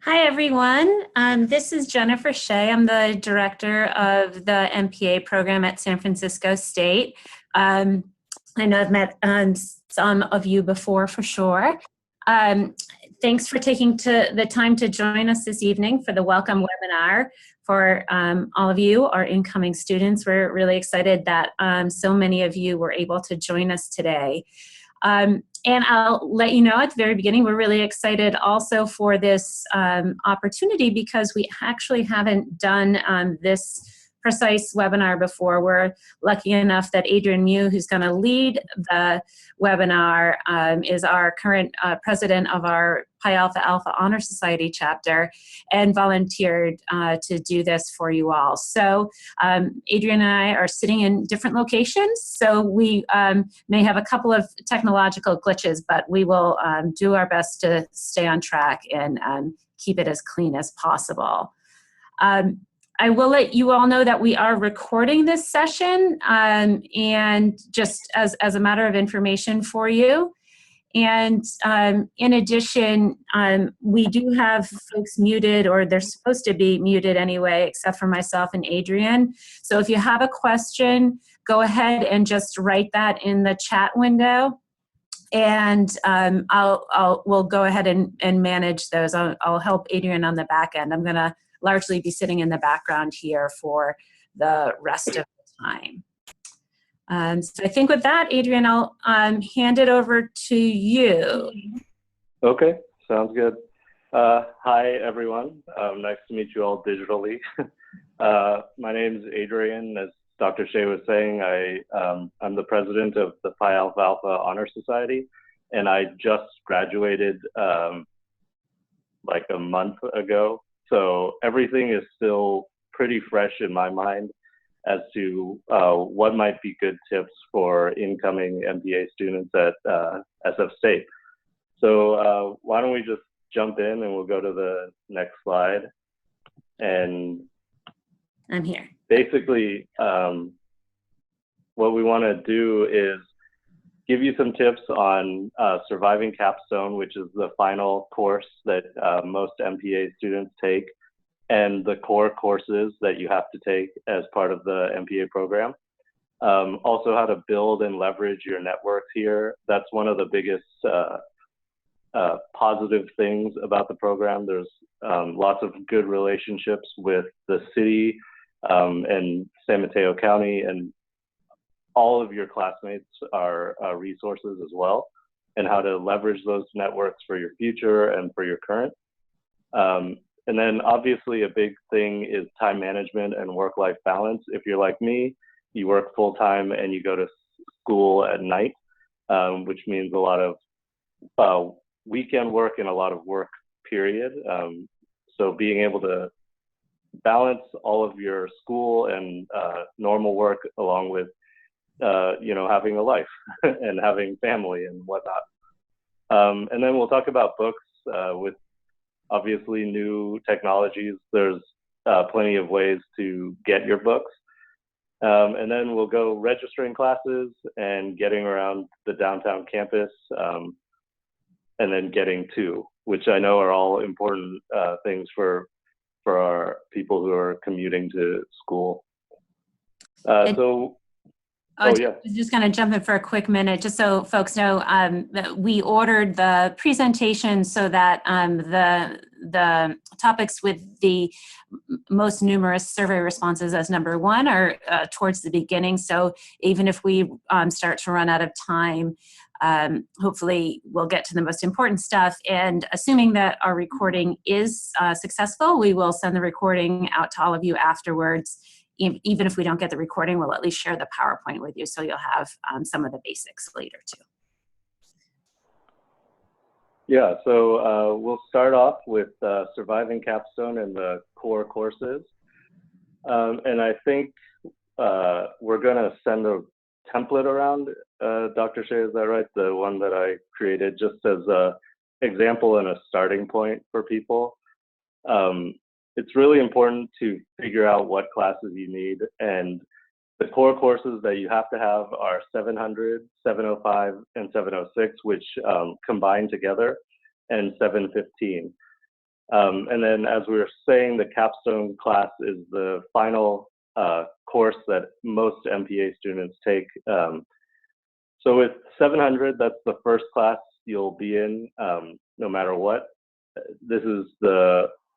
Hi, everyone. This is Jennifer Shea. I'm the director of the MPA program at San Francisco State. I know I've met some of you before for sure. Um, Thanks for taking the time to join us this evening for the welcome webinar for all of you, our incoming students. We're really excited that so many of you were able to join us today. And I'll let you know at the very beginning, we're really excited also for this opportunity because we actually haven't done this precise webinar before. We're lucky enough that Adrian Mew, who's going to lead the webinar, is our current president of our Pi Alpha Alpha Honor Society chapter and volunteered to do this for you all. So Adrian and I are sitting in different locations, so we may have a couple of technological glitches, but we will do our best to stay on track and keep it as clean as possible. I will let you all know that we are recording this session and just as a matter of information for you. And in addition, we do have folks muted, or they're supposed to be muted anyway, except for myself and Adrian. So if you have a question, go ahead and just write that in the chat window. And we'll go ahead and manage those. I'll help Adrian on the back end. I'm gonna largely be sitting in the background here for the rest of the time. So I think with that, Adrian, I'll hand it over to you. Okay, sounds good. Hi, everyone. Nice to meet you all digitally. My name is Adrian. As Dr. Shea was saying, I'm the president of the Pi Alpha Alpha Honor Society, and I just graduated like a month ago. So everything is still pretty fresh in my mind as to what might be good tips for incoming MPA students at SF State. So why don't we just jump in and we'll go to the next slide. And I'm here. Basically, what we want to do is give you some tips on surviving capstone, which is the final course that most MPA students take, and the core courses that you have to take as part of the MPA program. Also how to build and leverage your networks here. That's one of the biggest positive things about the program. There's lots of good relationships with the city and San Mateo County, and all of your classmates are resources as well, and how to leverage those networks for your future and for your current. And then obviously a big thing is time management and work-life balance. If you're like me, you work full-time and you go to school at night, which means a lot of weekend work and a lot of work, period. So being able to balance all of your school and normal work along with having a life and having family and whatnot. And then we'll talk about books with obviously new technologies. There's plenty of ways to get your books. And then we'll go registering classes and getting around the downtown campus, and then getting to, which I know are all important things for our people who are commuting to school. Yeah. I was just going to jump in for a quick minute, just so folks know, we ordered the presentation so that the topics with the most numerous survey responses as number one are towards the beginning. So even if we start to run out of time, hopefully we'll get to the most important stuff. And assuming that our recording is successful, we will send the recording out to all of you afterwards. Even if we don't get the recording, we'll at least share the PowerPoint with you, so you'll have some of the basics later too. Yeah, so we'll start off with surviving capstone and the core courses. And I think we're gonna send a template around, Dr. Shea, is that right? The one that I created just as an example and a starting point for people. It's really important to figure out what classes you need, and the core courses that you have to have are 700, 705, and 706, which combine together, and 715. And then as we were saying, the capstone class is the final course that most MPA students take. So with 700, that's the first class you'll be in no matter what.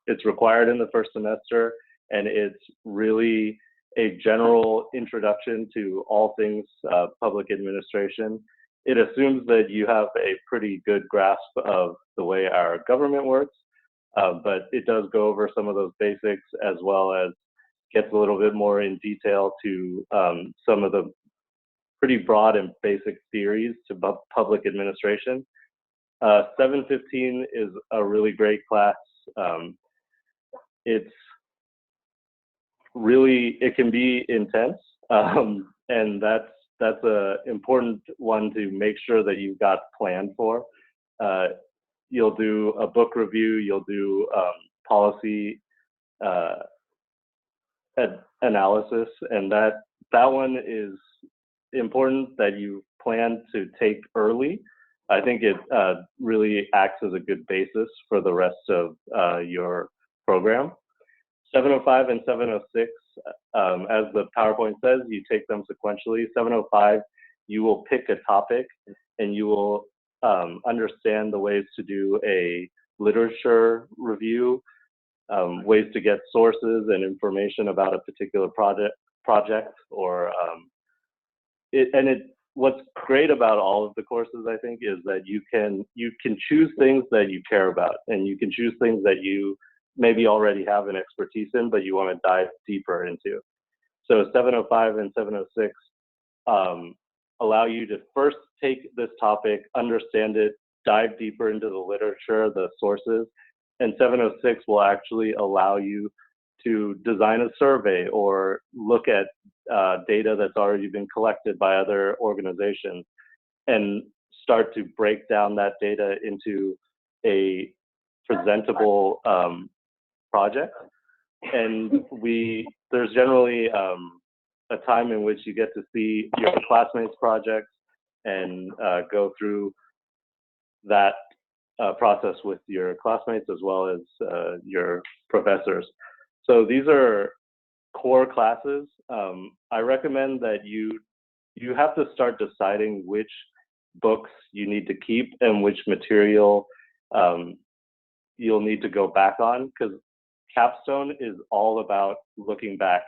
It's required in the first semester, and it's really a general introduction to all things public administration. It assumes that you have a pretty good grasp of the way our government works, but it does go over some of those basics, as well as gets a little bit more in detail to some of the pretty broad and basic theories to public administration. 715 is a really great class. It can be intense, and that's a important one to make sure that you've got planned for. You'll do a book review, you'll do policy analysis, and that one is important that you plan to take early. I think it really acts as a good basis for the rest of your program. 705 and 706, as the PowerPoint says, you take them sequentially. 705, you will pick a topic and you will understand the ways to do a literature review, ways to get sources and information about a particular project, or what's great about all of the courses, I think, is that you can choose things that you care about, and you can choose things that you maybe already have an expertise in, but you want to dive deeper into. So 705 and 706 allow you to first take this topic, understand it, dive deeper into the literature, the sources, and 706 will actually allow you to design a survey or look at data that's already been collected by other organizations and start to break down that data into a presentable project. And there's generally a time in which you get to see your classmates' projects and go through that process with your classmates as well as your professors. So these are core classes. I recommend that you have to start deciding which books you need to keep and which material you'll need to go back on, because capstone is all about looking back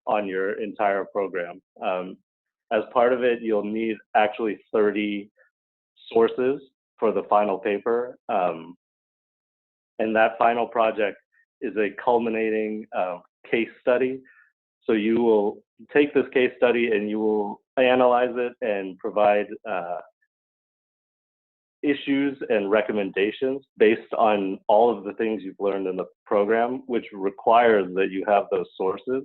on your entire program. As part of it, you'll need actually 30 sources for the final paper. And that final project is a culminating case study. So you will take this case study and you will analyze it and provide issues and recommendations based on all of the things you've learned in the program, which requires that you have those sources.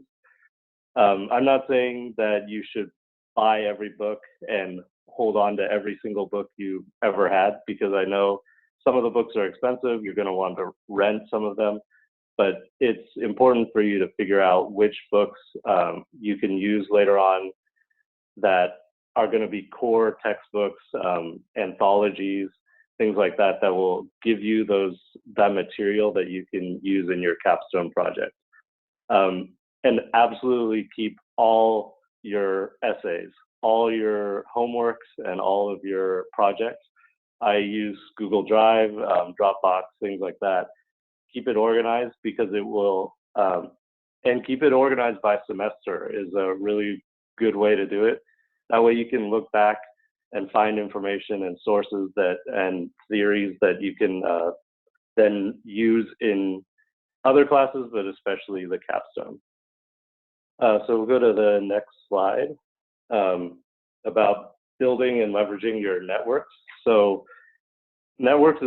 I'm not saying that you should buy every book and hold on to every single book you ever had, because I know some of the books are expensive. You're going to want to rent some of them, but it's important for you to figure out which books you can use later on that are going to be core textbooks, anthologies, things like that, that will give you that material that you can use in your capstone project. And absolutely keep all your essays, all your homeworks, and all of your projects. I use Google Drive, Dropbox, things like that. Keep it organized, because it will, and keep it organized by semester is a really good way to do it. That way you can look back and find information and sources and theories that you can then use in other classes, but especially the capstone. So we'll go to the next slide about building and leveraging your networks. So networks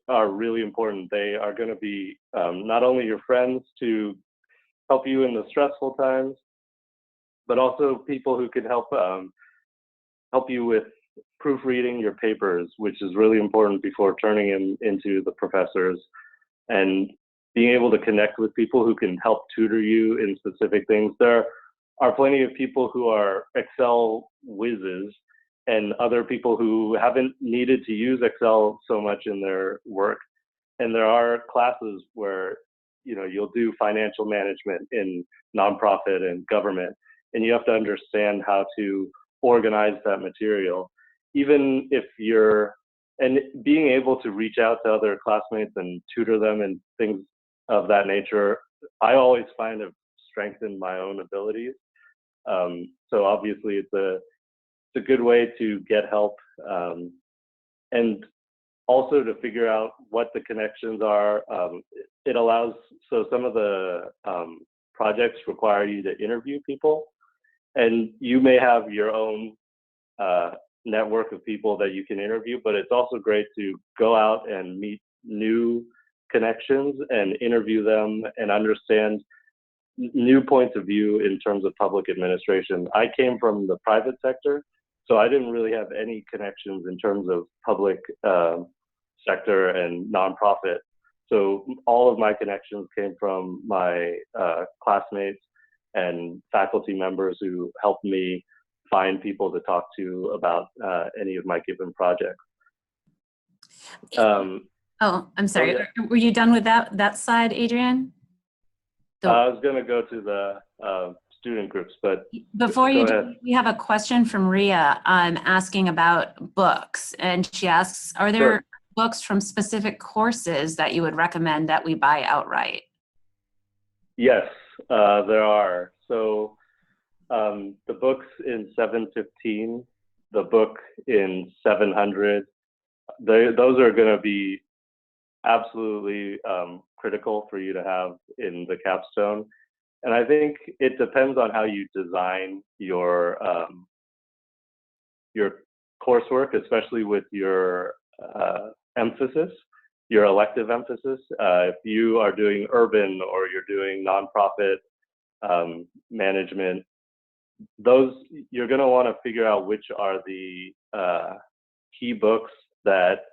are really important. They are going to be not only your friends to help you in the stressful times, but also people who can help you with proofreading your papers, which is really important before turning them into the professors, and being able to connect with people who can help tutor you in specific things. There are plenty of people who are Excel whizzes and other people who haven't needed to use Excel so much in their work. and there are classes where, you know, you'll do financial management in nonprofit and government, and you have to understand how to organize that material. Even if you're, and being able to reach out to other classmates and tutor them and things of that nature, I always find have strengthened my own abilities. So obviously it's a good way to get help, and also to figure out what the connections are. It allows, so some of the projects require you to interview people, and you may have your own network of people that you can interview, but it's also great to go out and meet new connections and interview them and understand new points of view in terms of public administration. I came from the private sector, so I didn't really have any connections in terms of public sector and nonprofit. So all of my connections came from my classmates and faculty members who helped me find people to talk to about any of my given projects. Oh, I'm sorry. Oh, yeah. Were you done with that side, Adrian? I was going to go to the student groups, but Before you go do, we have a question from Ria asking about books. And she asks, are there Sure. books from specific courses that you would recommend that we buy outright? Yes, there are. So the books in 715, the book in 700, those are going to be absolutely critical for you to have in the capstone. And I think it depends on how you design your coursework, especially with your emphasis, your elective emphasis. If you are doing urban or you're doing nonprofit management, those, you're going to want to figure out which are the key books that,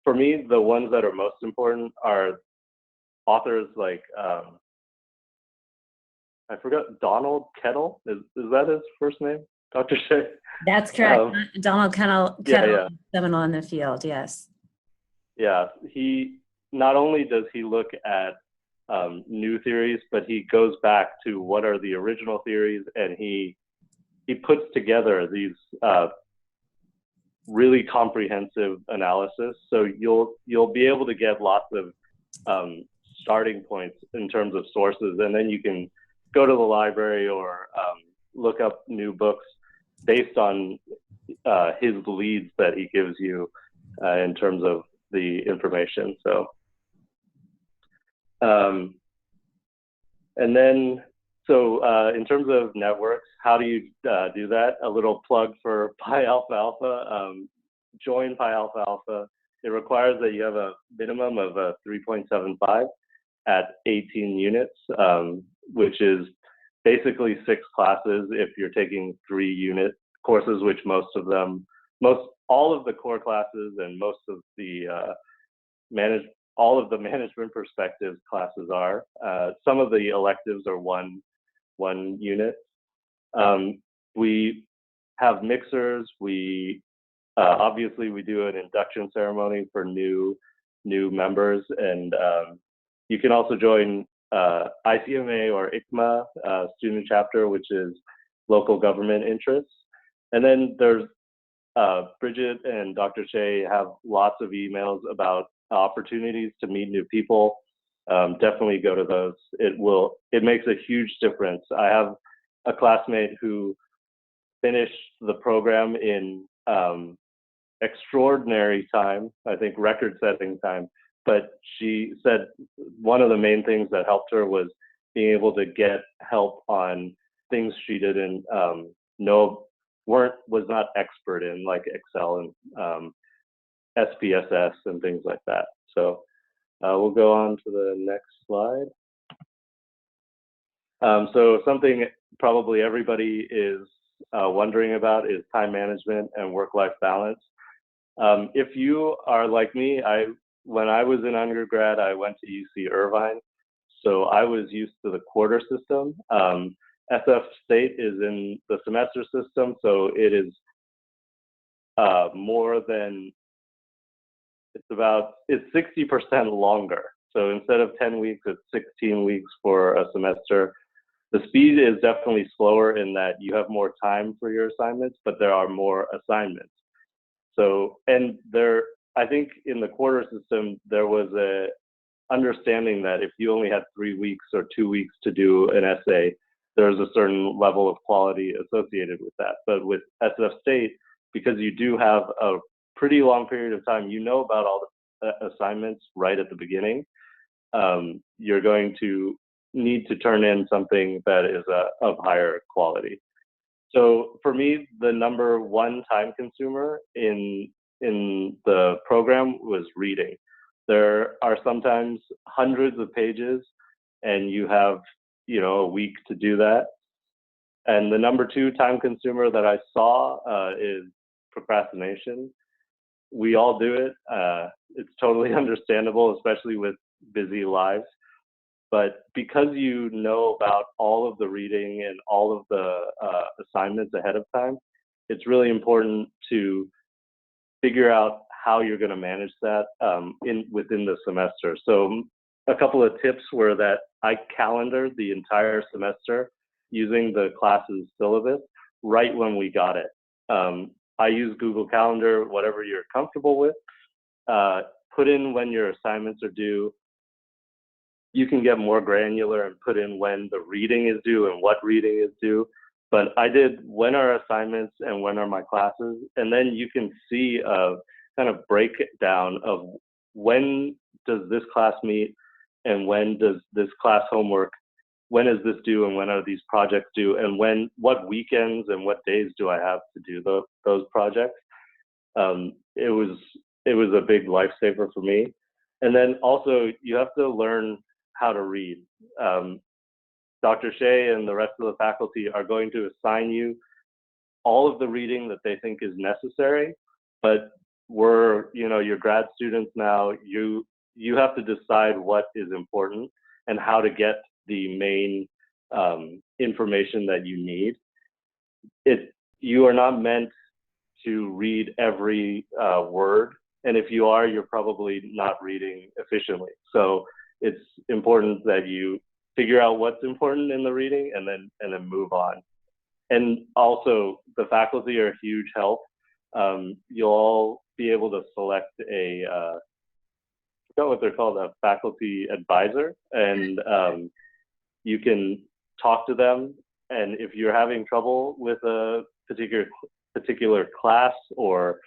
for me, the ones that are most important are authors like, I forgot, Donald Kettle, is that his first name, Dr. Shea? That's correct. Donald Kettle, Yeah. seminal in the field, yes. Yeah, he, not only does he look at new theories, but he goes back to what are the original theories, and he puts together these really comprehensive analysis. So you'll be able to get lots of starting points in terms of sources, and then you can go to the library or look up new books based on his leads that he gives you in terms of the information. So, and then, so in terms of networks, how do you do that? A little plug for Pi Alpha Alpha. Join Pi Alpha Alpha. It requires that you have a minimum of 3.75 at 18 units, which is basically 6 classes if you're taking 3-unit courses, which all of the core classes and most of the all of the management perspectives classes are. Some of the electives are one unit. We have mixers. We obviously we do an induction ceremony for new members, and you can also join ICMA or ICMA student chapter, which is local government interests. And then there's Bridget and Dr. Shea have lots of emails about opportunities to meet new people. Definitely go to those. It makes a huge difference. I have a classmate who finished the program in extraordinary time, I think record-setting time, but she said one of the main things that helped her was being able to get help on things she didn't was not expert in, like Excel and SPSS and things like that. So we'll go on to the next slide. So something probably everybody is wondering about is time management and work-life balance. If you are like me, when I was in undergrad, I went to UC Irvine, so I was used to the quarter system. SF State is in the semester system, so it is it's 60% longer. So instead of 10 weeks, it's 16 weeks for a semester. The speed is definitely slower in that you have more time for your assignments, but there are more assignments. So, and I think in the quarter system, there was a understanding that if you only had 3 weeks or 2 weeks to do an essay, there's a certain level of quality associated with that. But with SF State, because you do have a pretty long period of time, you know about all the assignments right at the beginning, you're going to need to turn in something that is of higher quality. So for me, the number one time consumer in the program was reading. There are sometimes hundreds of pages, and you have a week to do that. And the number two time consumer that I saw is procrastination. We all do it. It's totally understandable, especially with busy lives. But because you know about all of the reading and all of the assignments ahead of time, it's really important to figure out how you're going to manage that within the semester. So a couple of tips were that I calendared the entire semester using the class's syllabus right when we got it. I use Google Calendar, whatever you're comfortable with. Put in when your assignments are due. You can get more granular and put in when the reading is due and what reading is due. But I did when are assignments and when are my classes. And then you can see a kind of breakdown of when does this class meet and when does this class homework, when is this due and when are these projects due, and what weekends and what days do I have to do those projects. It was a big lifesaver for me. And then also you have to learn how to read. Dr. Shea and the rest of the faculty are going to assign you all of the reading that they think is necessary, but your grad students now, you have to decide what is important and how to get the main information that you need. You are not meant to read every word, and if you are, you're probably not reading efficiently. So it's important that you figure out what's important in the reading and then move on. And also, the faculty are a huge help. You'll all be able to select I forgot what they're called, a faculty advisor, and you can talk to them. And if you're having trouble with a particular class or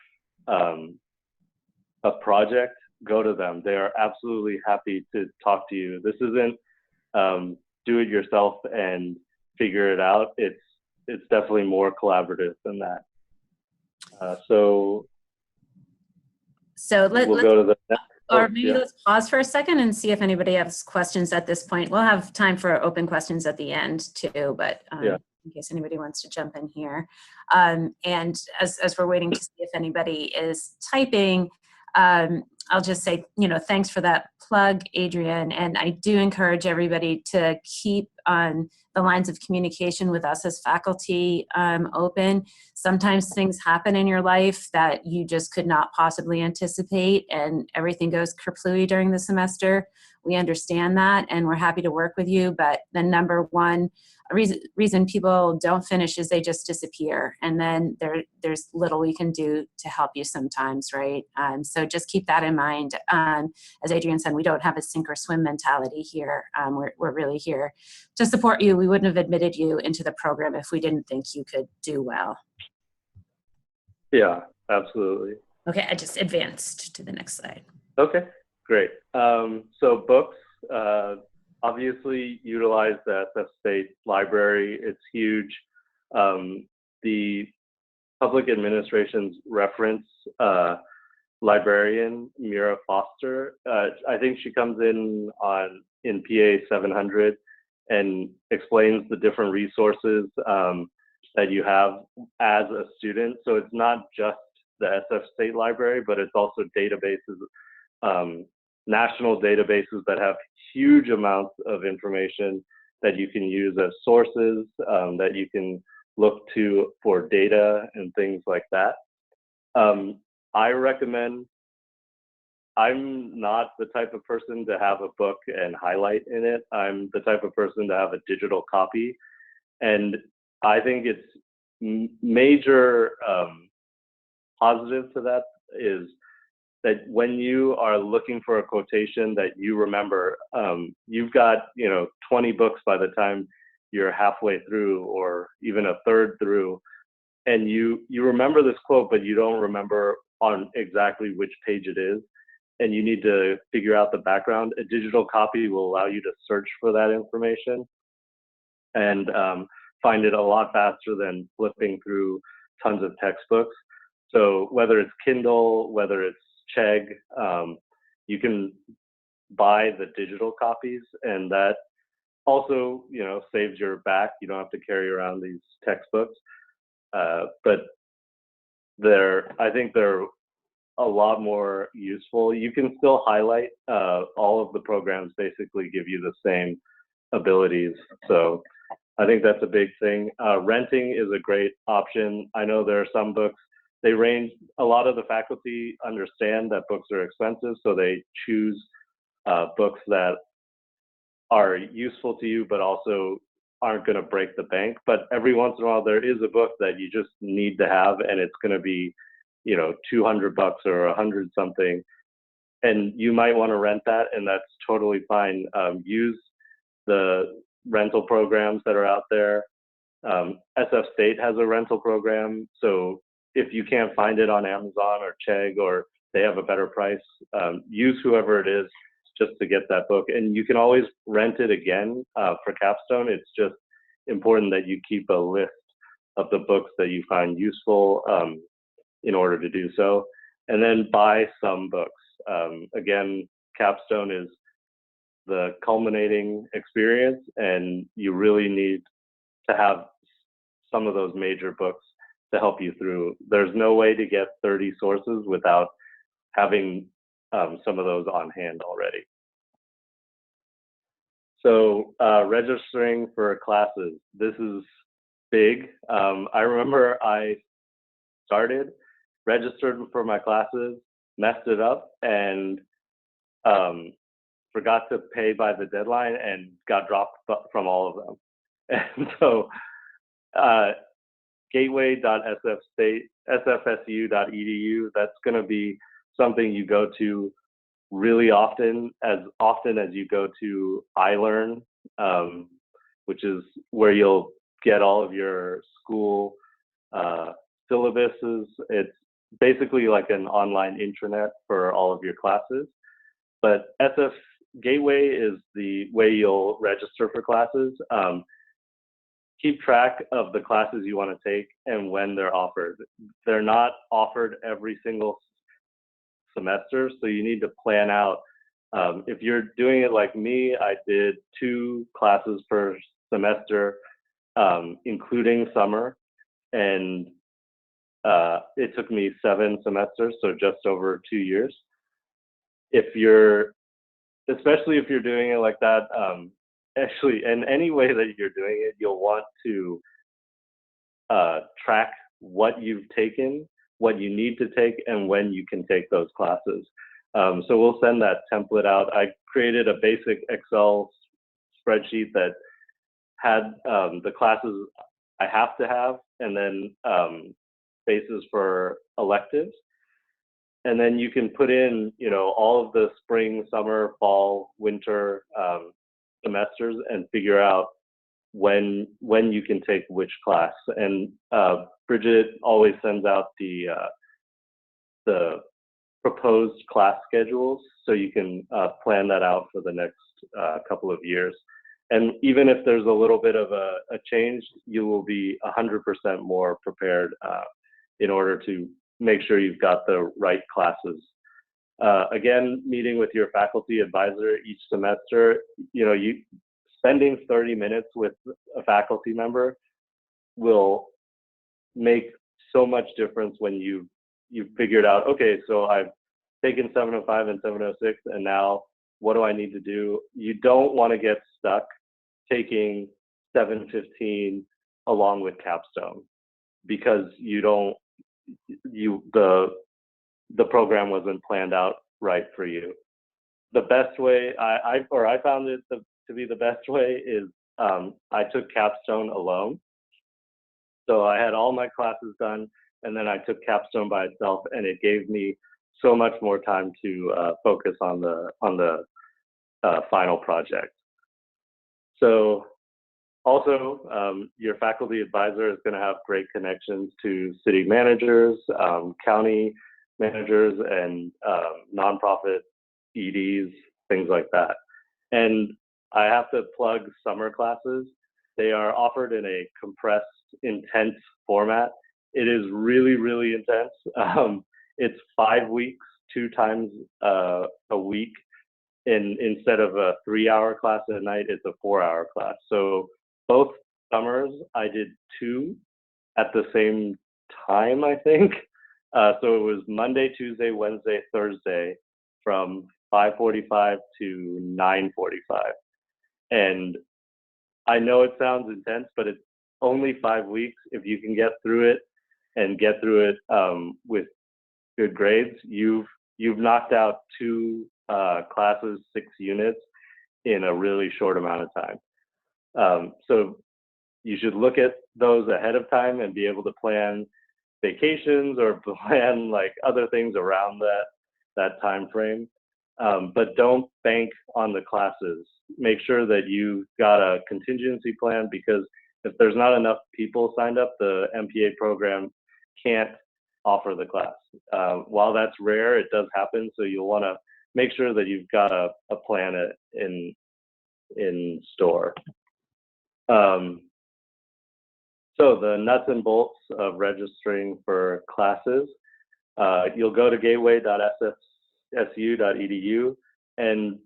a project, go to them. They are absolutely happy to talk to you. This isn't do it yourself and figure it out. It's definitely more collaborative than that. So we'll go to the next. Or maybe let's pause for a second and see if anybody has questions at this point. We'll have time for open questions at the end too, but in case anybody wants to jump in here. And as we're waiting to see if anybody is typing, I'll just say, thanks for that plug, Adrian. And I do encourage everybody to keep the lines of communication with us as faculty open. Sometimes things happen in your life that you just could not possibly anticipate, and everything goes kerplooey during the semester. We understand that, and we're happy to work with you. But the number one reason people don't finish is they just disappear, and then there's little we can do to help you sometimes, right? So just keep that in mind. As Adrian said, we don't have a sink or swim mentality here. We're really here to support you. We wouldn't have admitted you into the program if we didn't think you could do well. Yeah, absolutely. Okay, I just advanced to the next slide. Okay, great. So books, obviously utilize the SF State Library. It's huge. The public administration's reference librarian, Mira Foster, I think she comes in PA 700 and explains the different resources that you have as a student. So it's not just the SF State Library, but it's also databases, national databases that have huge amounts of information that you can use as sources, that you can look to for data and things like that. I recommend I'm not the type of person to have a book and highlight in it. I'm the type of person to have a digital copy. And I think it's major positive to that is that when you are looking for a quotation that you remember, you've got 20 books by the time you're halfway through or even a third through, and you remember this quote, but you don't remember on exactly which page it is, and you need to figure out the background. A digital copy will allow you to search for that information and find it a lot faster than flipping through tons of textbooks. So whether it's Kindle, whether it's Chegg, you can buy the digital copies, and that also, saves your back. You don't have to carry around these textbooks. But I think they're a lot more useful. You can still highlight. All of the programs basically give you the same abilities. So I think that's a big thing. Renting is a great option. I know there are some books, they range, a lot of the faculty understand that books are expensive, so they choose books that are useful to you, but also aren't going to break the bank. But every once in a while, there is a book that you just need to have, and it's going to be, $200 or 100 something, and you might want to rent that, and that's totally fine. Use the rental programs that are out there. SF State has a rental program, so if you can't find it on Amazon or Chegg, or they have a better price, use whoever it is just to get that book. And you can always rent it again for capstone. It's just important that you keep a list of the books that you find useful in order to do so. And then buy some books. Again, capstone is the culminating experience, and you really need to have some of those major books to help you through. There's no way to get 30 sources without having some of those on hand already. So registering for classes, this is big. I remember I registered for my classes, messed it up, and forgot to pay by the deadline and got dropped from all of them. And so gateway.sfsu.edu, that's going to be something you go to really often as you go to iLearn, which is where you'll get all of your school syllabuses. It's basically like an online intranet for all of your classes. But SF Gateway is the way you'll register for classes. Keep track of the classes you want to take and when they're offered. They're not offered every single semester, so you need to plan out. If you're doing it like me, I did 2 classes per semester, including summer, and it took me 7 semesters, so just over 2 years. Especially if you're doing it like that, actually, in any way that you're doing it, you'll want to track what you've taken, what you need to take, and when you can take those classes. So we'll send that template out. I created a basic Excel spreadsheet that had the classes I have to have, and then spaces for electives. And then you can put in, all of the spring, summer, fall, winter semesters and figure out when you can take which class. And Bridget always sends out the proposed class schedules, so you can plan that out for the next couple of years. And even if there's a little bit of a change, you will be 100% more prepared in order to make sure you've got the right classes. Again, meeting with your faculty advisor each semester, spending 30 minutes with a faculty member will make so much difference when you've figured out, okay, so I've taken 705 and 706, and now what do I need to do? You don't want to get stuck taking 715 along with capstone, because the program wasn't planned out right for you. The best way I found it to be the best way is I took capstone alone. So I had all my classes done, and then I took capstone by itself, and it gave me so much more time to focus on the final project. So also, your faculty advisor is going to have great connections to city managers, county managers, and nonprofit EDs, things like that. And I have to plug summer classes. They are offered in a compressed, intense format. It is really, really intense. It's 5 weeks, 2 times a week. Instead of a 3-hour class at night, it's a 4-hour class. So both summers, I did 2 at the same time, I think. So it was Monday, Tuesday, Wednesday, Thursday from 5:45 to 9:45. And I know it sounds intense, but it's only 5 weeks. If you can get through it and get through it with good grades, you've knocked out 2 classes, 6 units in a really short amount of time. So you should look at those ahead of time and be able to plan vacations or plan like other things around that time frame. But don't bank on the classes. Make sure that you've got a contingency plan, because if there's not enough people signed up, the MPA program can't offer the class. While that's rare, it does happen. So you'll want to make sure that you've got a plan in store. So the nuts and bolts of registering for classes, you'll go to gateway.sfsu.edu, and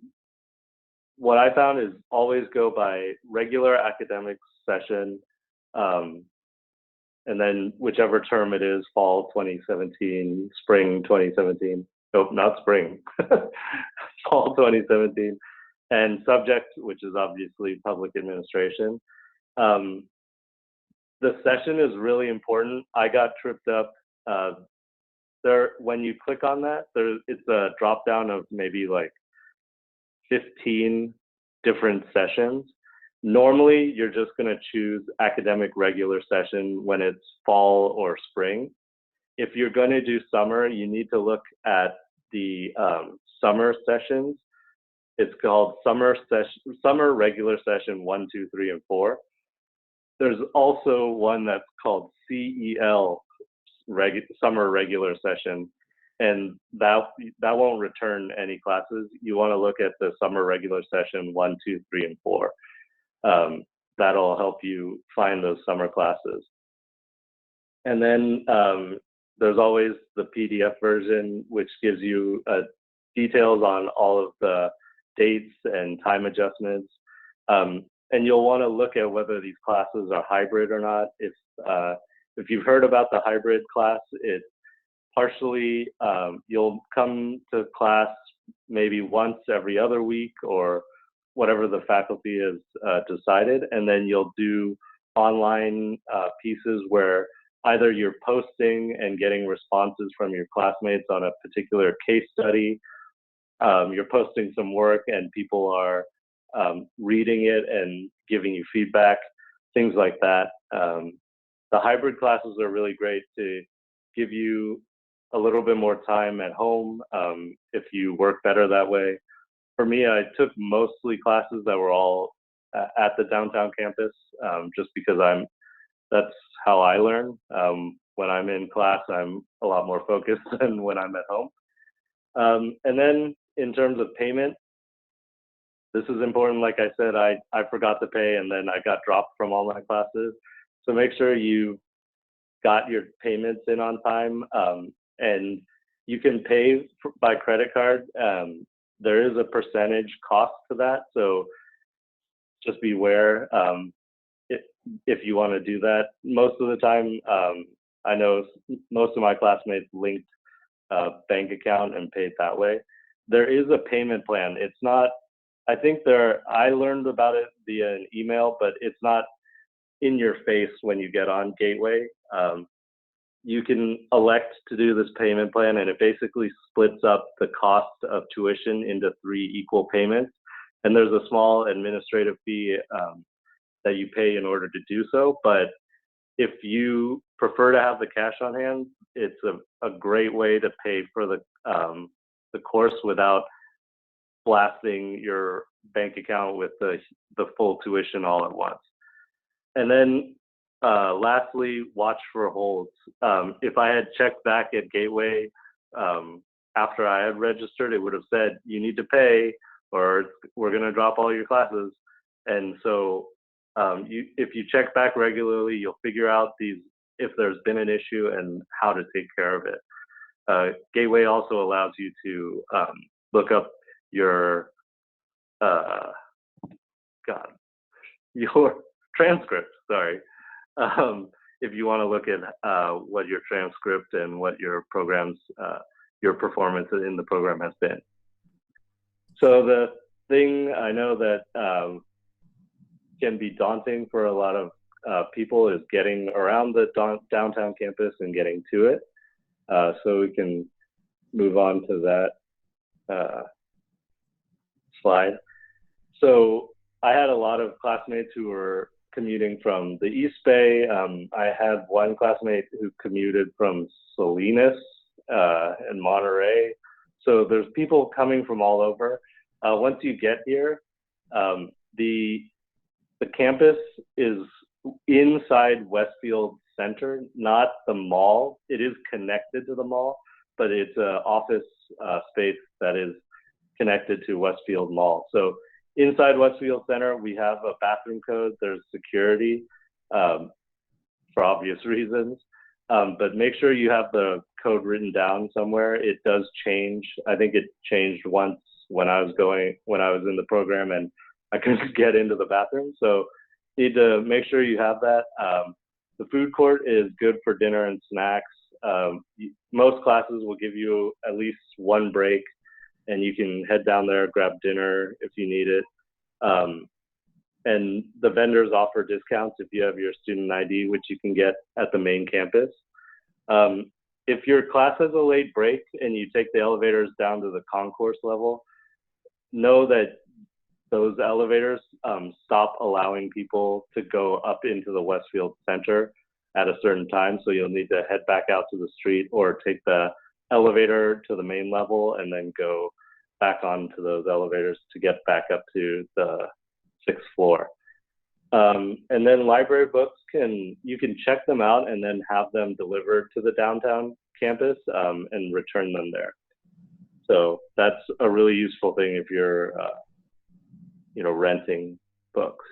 what I found is always go by regular academic session, and then whichever term it is, fall 2017, spring 2017. Nope, not spring, fall 2017, and subject, which is obviously public administration. The session is really important. I got tripped up. When you click on that, it's a drop down of maybe like 15 different sessions. Normally, you're just going to choose academic regular session when it's fall or spring. If you're going to do summer, you need to look at the summer sessions. It's called summer regular session 1, 2, 3, and 4. There's also one that's called CEL summer regular session, and that won't return any classes. You want to look at the summer regular session 1, 2, 3, and 4. That'll help you find those summer classes. And then there's always the PDF version, which gives you details on all of the dates and time adjustments. And you'll want to look at whether these classes are hybrid or not. If you've heard about the hybrid class, it's partially you'll come to class maybe once every other week or whatever the faculty has decided, and then you'll do online pieces where either you're posting and getting responses from your classmates on a particular case study, you're posting some work and people are reading it and giving you feedback, things like that. The hybrid classes are really great to give you a little bit more time at home if you work better that way. For me, I took mostly classes that were all at the downtown campus, just because that's how I learn. When I'm in class, I'm a lot more focused than when I'm at home. And then in terms of payment, this is important. Like I said, I forgot to pay and then I got dropped from all my classes. So make sure you got your payments in on time, and you can pay by credit card. There is a percentage cost to that, so just beware if you want to do that. Most of the time, I know most of my classmates linked a bank account and paid that way. There is a payment plan. It's not, I think I learned about it via an email, but it's not in your face when you get on Gateway. you can elect to do this payment plan, and it basically splits up the cost of tuition into 3 equal payments. And there's a small administrative fee that you pay in order to do so. But if you prefer to have the cash on hand, it's a great way to pay for the course without blasting your bank account with the full tuition all at once. And then lastly, watch for holds. If I had checked back at Gateway after I had registered, it would have said, you need to pay or we're going to drop all your classes. And so if you check back regularly, you'll figure out if there's been an issue and how to take care of it. Gateway also allows you to look up your your transcript, sorry. If you want to look at what your transcript and what your your performance in the program has been. So the thing I know that can be daunting for a lot of people is getting around the downtown campus and getting to it. So we can move on to that slide. So I had a lot of classmates who were commuting from the East Bay. I had one classmate who commuted from Salinas and Monterey. So there's people coming from all over. Once you get here, the campus is inside Westfield Center, not the mall. It is connected to the mall, but it's an office space that is connected to Westfield Mall. So inside Westfield Center, we have a bathroom code. There's security for obvious reasons, but make sure you have the code written down somewhere. It does change. I think it changed once when I was in the program and I couldn't get into the bathroom. So you need to make sure you have that. The food court is good for dinner and snacks. Most classes will give you at least one break, and you can head down there, grab dinner if you need it. And the vendors offer discounts if you have your student ID, which you can get at the main campus. If your class has a late break and you take the elevators down to the concourse level, know that those elevators stop allowing people to go up into the Westfield Center at a certain time. So you'll need to head back out to the street or take the elevator to the main level and then go back onto those elevators to get back up to the 6th floor. And then library books, you can check them out and then have them delivered to the downtown campus and return them there. So that's a really useful thing if you're renting books.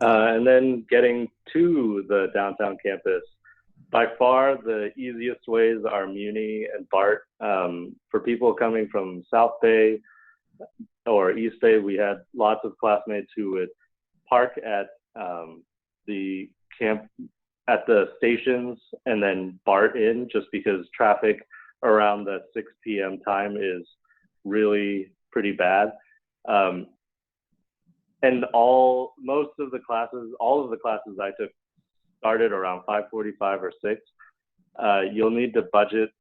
And then getting to the downtown campus, by far the easiest ways are Muni and BART. For people coming from South Bay or East Bay, we had lots of classmates who would park at the stations and then BART in, just because traffic around the 6 p.m. time is really pretty bad. And all of the classes I took started around 5:45 or 6. You'll need to budget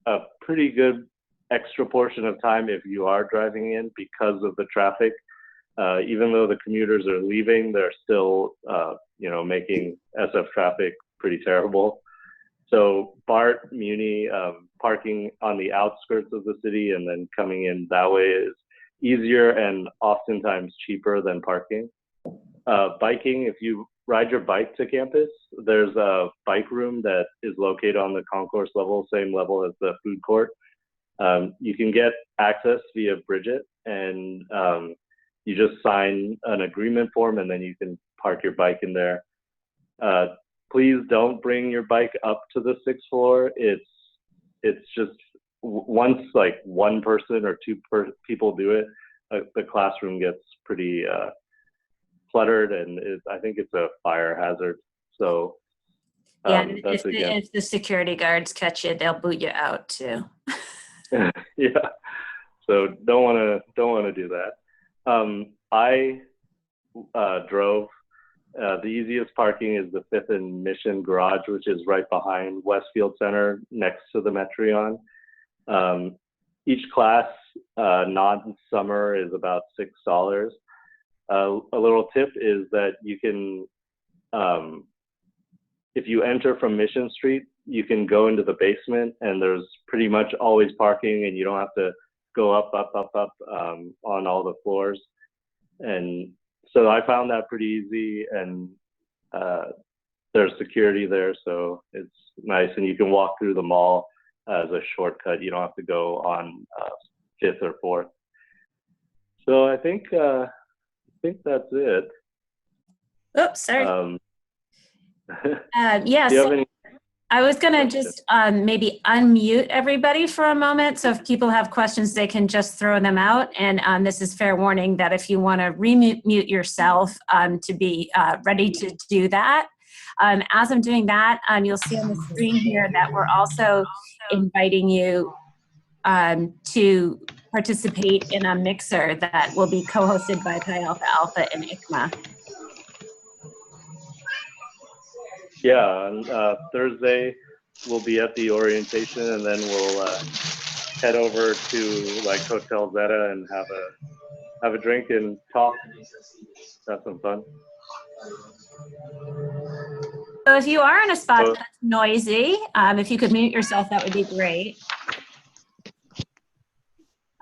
a pretty good extra portion of time if you are driving in because of the traffic. Even though the commuters are leaving, they're still making SF traffic pretty terrible. So BART, Muni, parking on the outskirts of the city and then coming in that way is easier and oftentimes cheaper than parking. Biking, if you ride your bike to campus, there's a bike room that is located on the concourse level, same level as the food court. You can get access via Bridget, and you just sign an agreement form and then you can park your bike in there. Please don't bring your bike up to the 6th floor. It's just once like one person or two people do it, the classroom gets pretty cluttered, and I think it's a fire hazard. So yeah, if the security guards catch you, they'll boot you out too. Yeah, so don't want to do that. I drove The easiest parking is the 5th and Mission Garage, which is right behind Westfield Center next to the Metreon. Each class, non-summer, is about $6. A little tip is that you can, if you enter from Mission Street, you can go into the basement and there's pretty much always parking and you don't have to go up on all the floors. And so I found that pretty easy, and there's security there, so it's nice. And you can walk through the mall as a shortcut. You don't have to go on 5th or 4th. So I think that's it. Oops, sorry. Do you Yes. have any? I was going to just maybe unmute everybody for a moment. So if people have questions, they can just throw them out. And this is fair warning that if you want to remute yourself to be ready to do that. As I'm doing that, you'll see on the screen here that we're also inviting you to participate in a mixer that will be co-hosted by Pi Alpha Alpha and ICMA. Yeah, and Thursday we'll be at the orientation, and then we'll head over to like Hotel Zeta and have a drink and talk. Have some fun. So if you are in a spot that's noisy, if you could mute yourself, that would be great.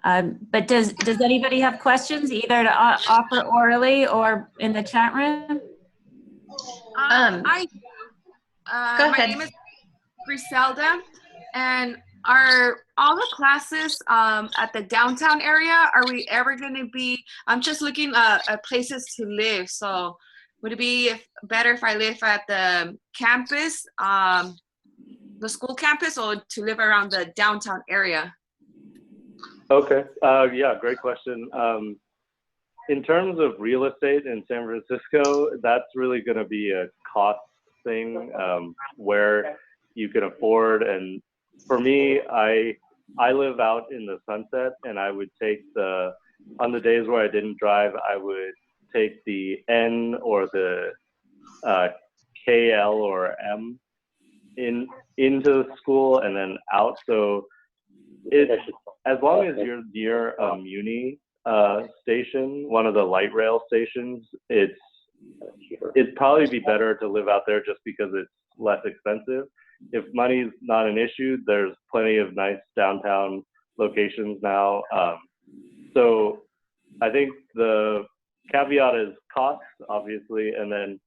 But does anybody have questions, either to offer orally or in the chat room? My name is Griselda, and are all the classes at the downtown area? Are we ever going to be? I'm just looking at places to live. So would it be better if I live at the campus, the school campus, or to live around the downtown area? Okay. Yeah, great question. In terms of real estate in San Francisco, that's really going to be a cost thing, where you can afford. And for me, I live out in the Sunset, and I would take on the days where I didn't drive, I would take the N or the KL or M into the school and then out. So as long as you're near a Muni station, one of the light rail stations, it'd probably be better to live out there just because it's less expensive. If money's not an issue, there's plenty of nice downtown locations now. So I think the caveat is cost, obviously, and then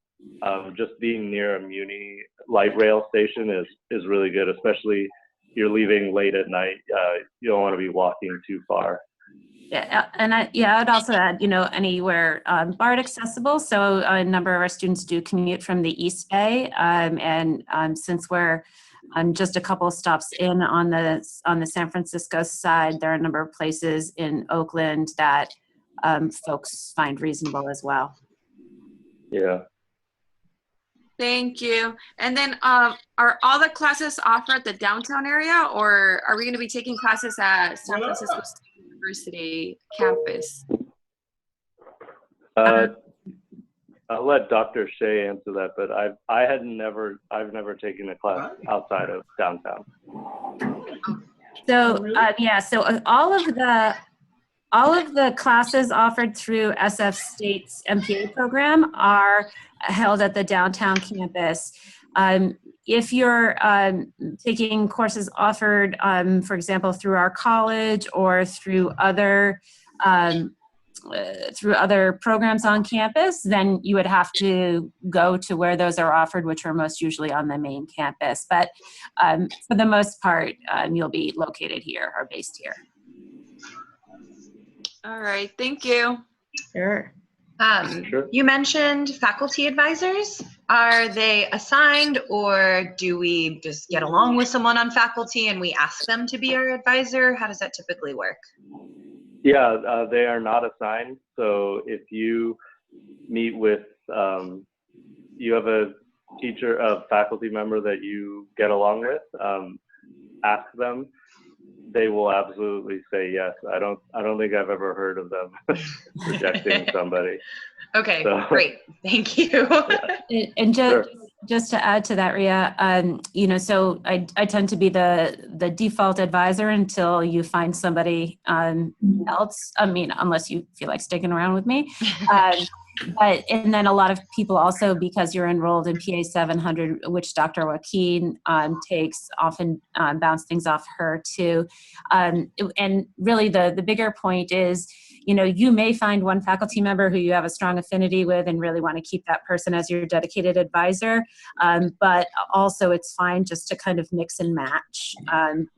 just being near a Muni light rail station is really good, especially if you're leaving late at night. You don't want to be walking too far. Yeah, and I'd also add, anywhere BART accessible. So a number of our students do commute from the East Bay, and since we're just a couple of stops in on the San Francisco side, there are a number of places in Oakland that folks find reasonable as well. Yeah. Thank you. And then are all the classes offered at the downtown area, or are we going to be taking classes at San Francisco State University campus? I'll let Dr. Shea answer that, but I've never taken a class outside of downtown. So so all of the classes offered through SF State's MPA program are held at the downtown campus. If you're taking courses offered, for example, through our college or through other programs on campus, then you would have to go to where those are offered, which are most usually on the main campus. But for the most part, you'll be located here or based here. All right, thank you. Sure. Sure. You mentioned faculty advisors. Are they assigned, or do we just get along with someone on faculty and we ask them to be our advisor? How does that typically work? Yeah, they are not assigned. So if you meet with, you have a teacher, a faculty member that you get along with, ask them. they will absolutely say yes. I don't think I've ever heard of them rejecting somebody. Okay, So, great. Thank you. And Sure. just to add to that, Ria, you know, so I tend to be the default advisor until you find somebody else. I mean, unless you feel like sticking around with me. And then a lot of people also, because you're enrolled in PA 700, which Dr. Joaquin takes, often bounce things off her too. And really the bigger point is, you know, you may find one faculty member who you have a strong affinity with and really want to keep that person as your dedicated advisor. But also it's fine just to kind of mix and match,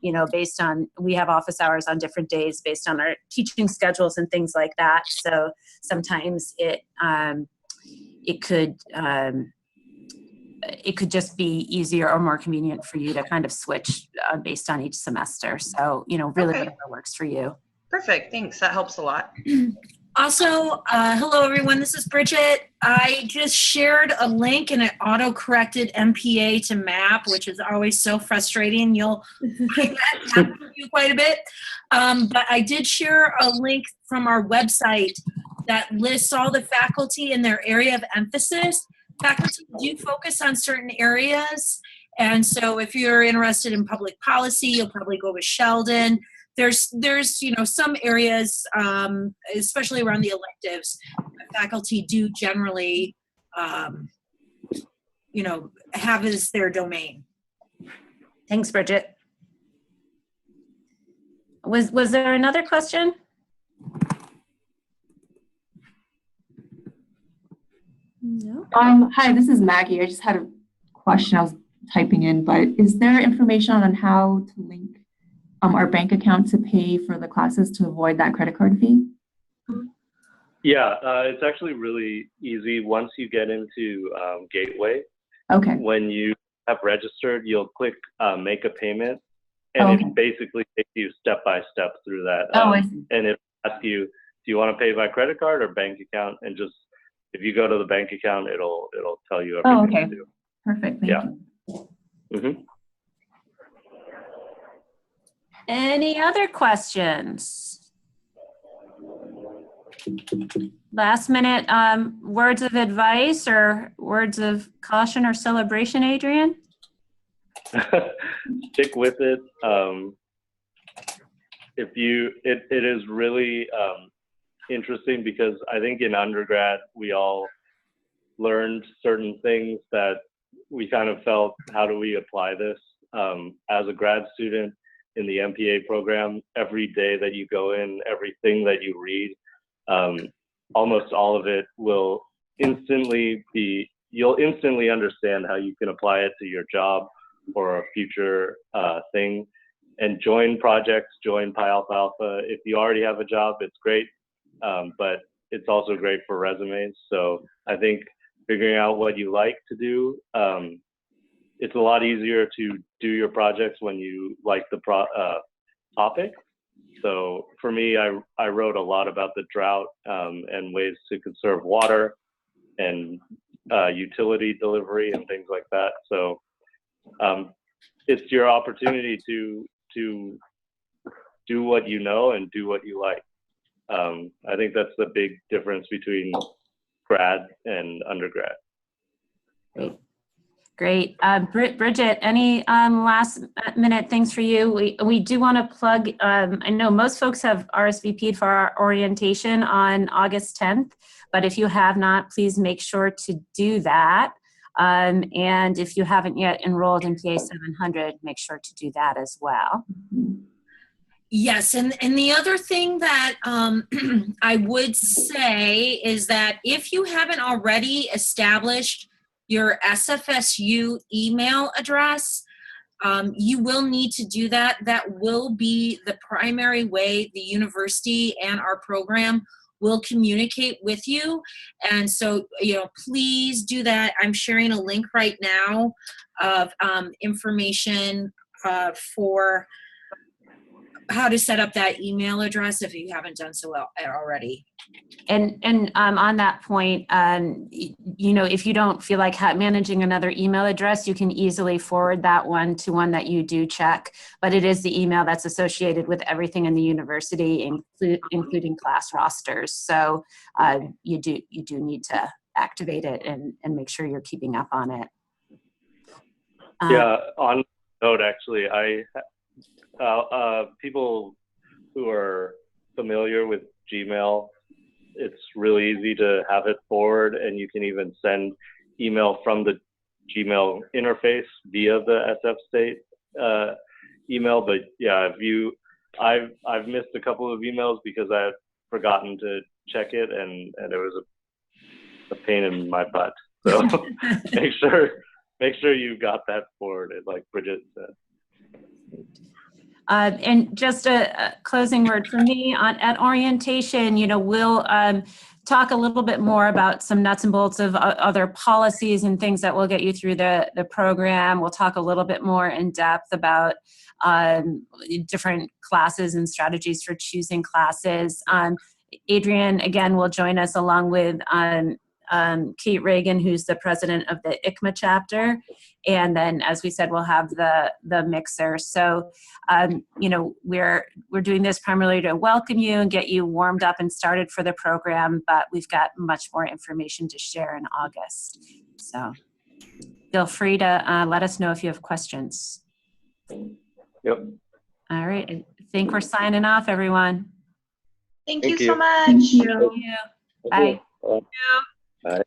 you know, based on, we have office hours on different days based on our teaching schedules and things like that. So sometimes it could just be easier or more convenient for you to kind of switch based on each semester. So, you know, really Okay. whatever works for you. Perfect. Thanks. That helps a lot. Also, hello everyone, this is Bridget. I just shared a link and it auto-corrected MPA to MAP, which is always so frustrating. You'll find that happen to you quite a bit. But I did share a link from our website that lists all the faculty and their area of emphasis. Faculty do focus on certain areas. And so if you're interested in public policy, you'll probably go with Sheldon. There's you know, some areas, especially around the electives, faculty do generally, you know, have as their domain. Thanks, Bridget. Was there another question? No. Hi, this is Maggie. I just had a question I was typing in, but is there information on how to link our bank account to pay for the classes to avoid that credit card fee? Yeah, it's actually really easy. Once you get into Gateway, Okay. when you have registered, you'll click make a payment, and Okay. it basically takes you step by step through that. I see. And it asks you, do you want to pay by credit card or bank account? And just, if you go to the bank account, it'll tell you everything Okay. to do. Perfect. Thank Yeah. you. Mm-hmm. Any other questions? Last minute words of advice or words of caution or celebration, Adrian? Stick with it. It is really interesting because I think in undergrad we all learned certain things that we kind of felt, how do we apply this? As a grad student in the MPA program, every day that you go in, everything that you read, almost all of it will you'll instantly understand how you can apply it to your job or a future thing. And join projects, join Pi Alpha Alpha. If you already have a job, it's great, but it's also great for resumes. So I think figuring out what you like to do, it's a lot easier to do your projects when you like the topic. So for me, I wrote a lot about the drought and ways to conserve water and utility delivery and things like that. So it's your opportunity to do what you know and do what you like. I think that's the big difference between grad and undergrad. Great. Bridget, any last minute things for you? We do want to plug, I know most folks have RSVP'd for our orientation on August 10th, but if you have not, please make sure to do that. And if you haven't yet enrolled in PA 700, make sure to do that as well. Yes, and the other thing that I would say is that if you haven't already established your SFSU email address, you will need to do that. That will be the primary way the university and our program will communicate with you. And so, you know, please do that. I'm sharing a link right now of information for how to set up that email address if you haven't done so already. And on that point, if you don't feel like managing another email address, you can easily forward that one to one that you do check. But it is the email that's associated with everything in the university, including class rosters. So you do need to activate it and make sure you're keeping up on it. Yeah. On note, actually, people who are familiar with Gmail, it's really easy to have it forward, and you can even send email from the Gmail interface via the SF State email. But yeah, I've missed a couple of emails because I had forgotten to check it, and it was a pain in my butt. So make sure you got that forwarded, like Bridget said. And just a closing word from me at orientation, we'll talk a little bit more about some nuts and bolts of other policies and things that will get you through the program. We'll talk a little bit more in depth about different classes and strategies for choosing classes. Adrian, again, will join us along with Kate Reagan, who's the president of the ICMA chapter. And then, as we said, we'll have the mixer. So, we're doing this primarily to welcome you and get you warmed up and started for the program, but we've got much more information to share in August. So feel free to let us know if you have questions. Yep. All right. I think we're signing off, everyone. Thank Thank you you. so much. Thank you. Bye. Bye.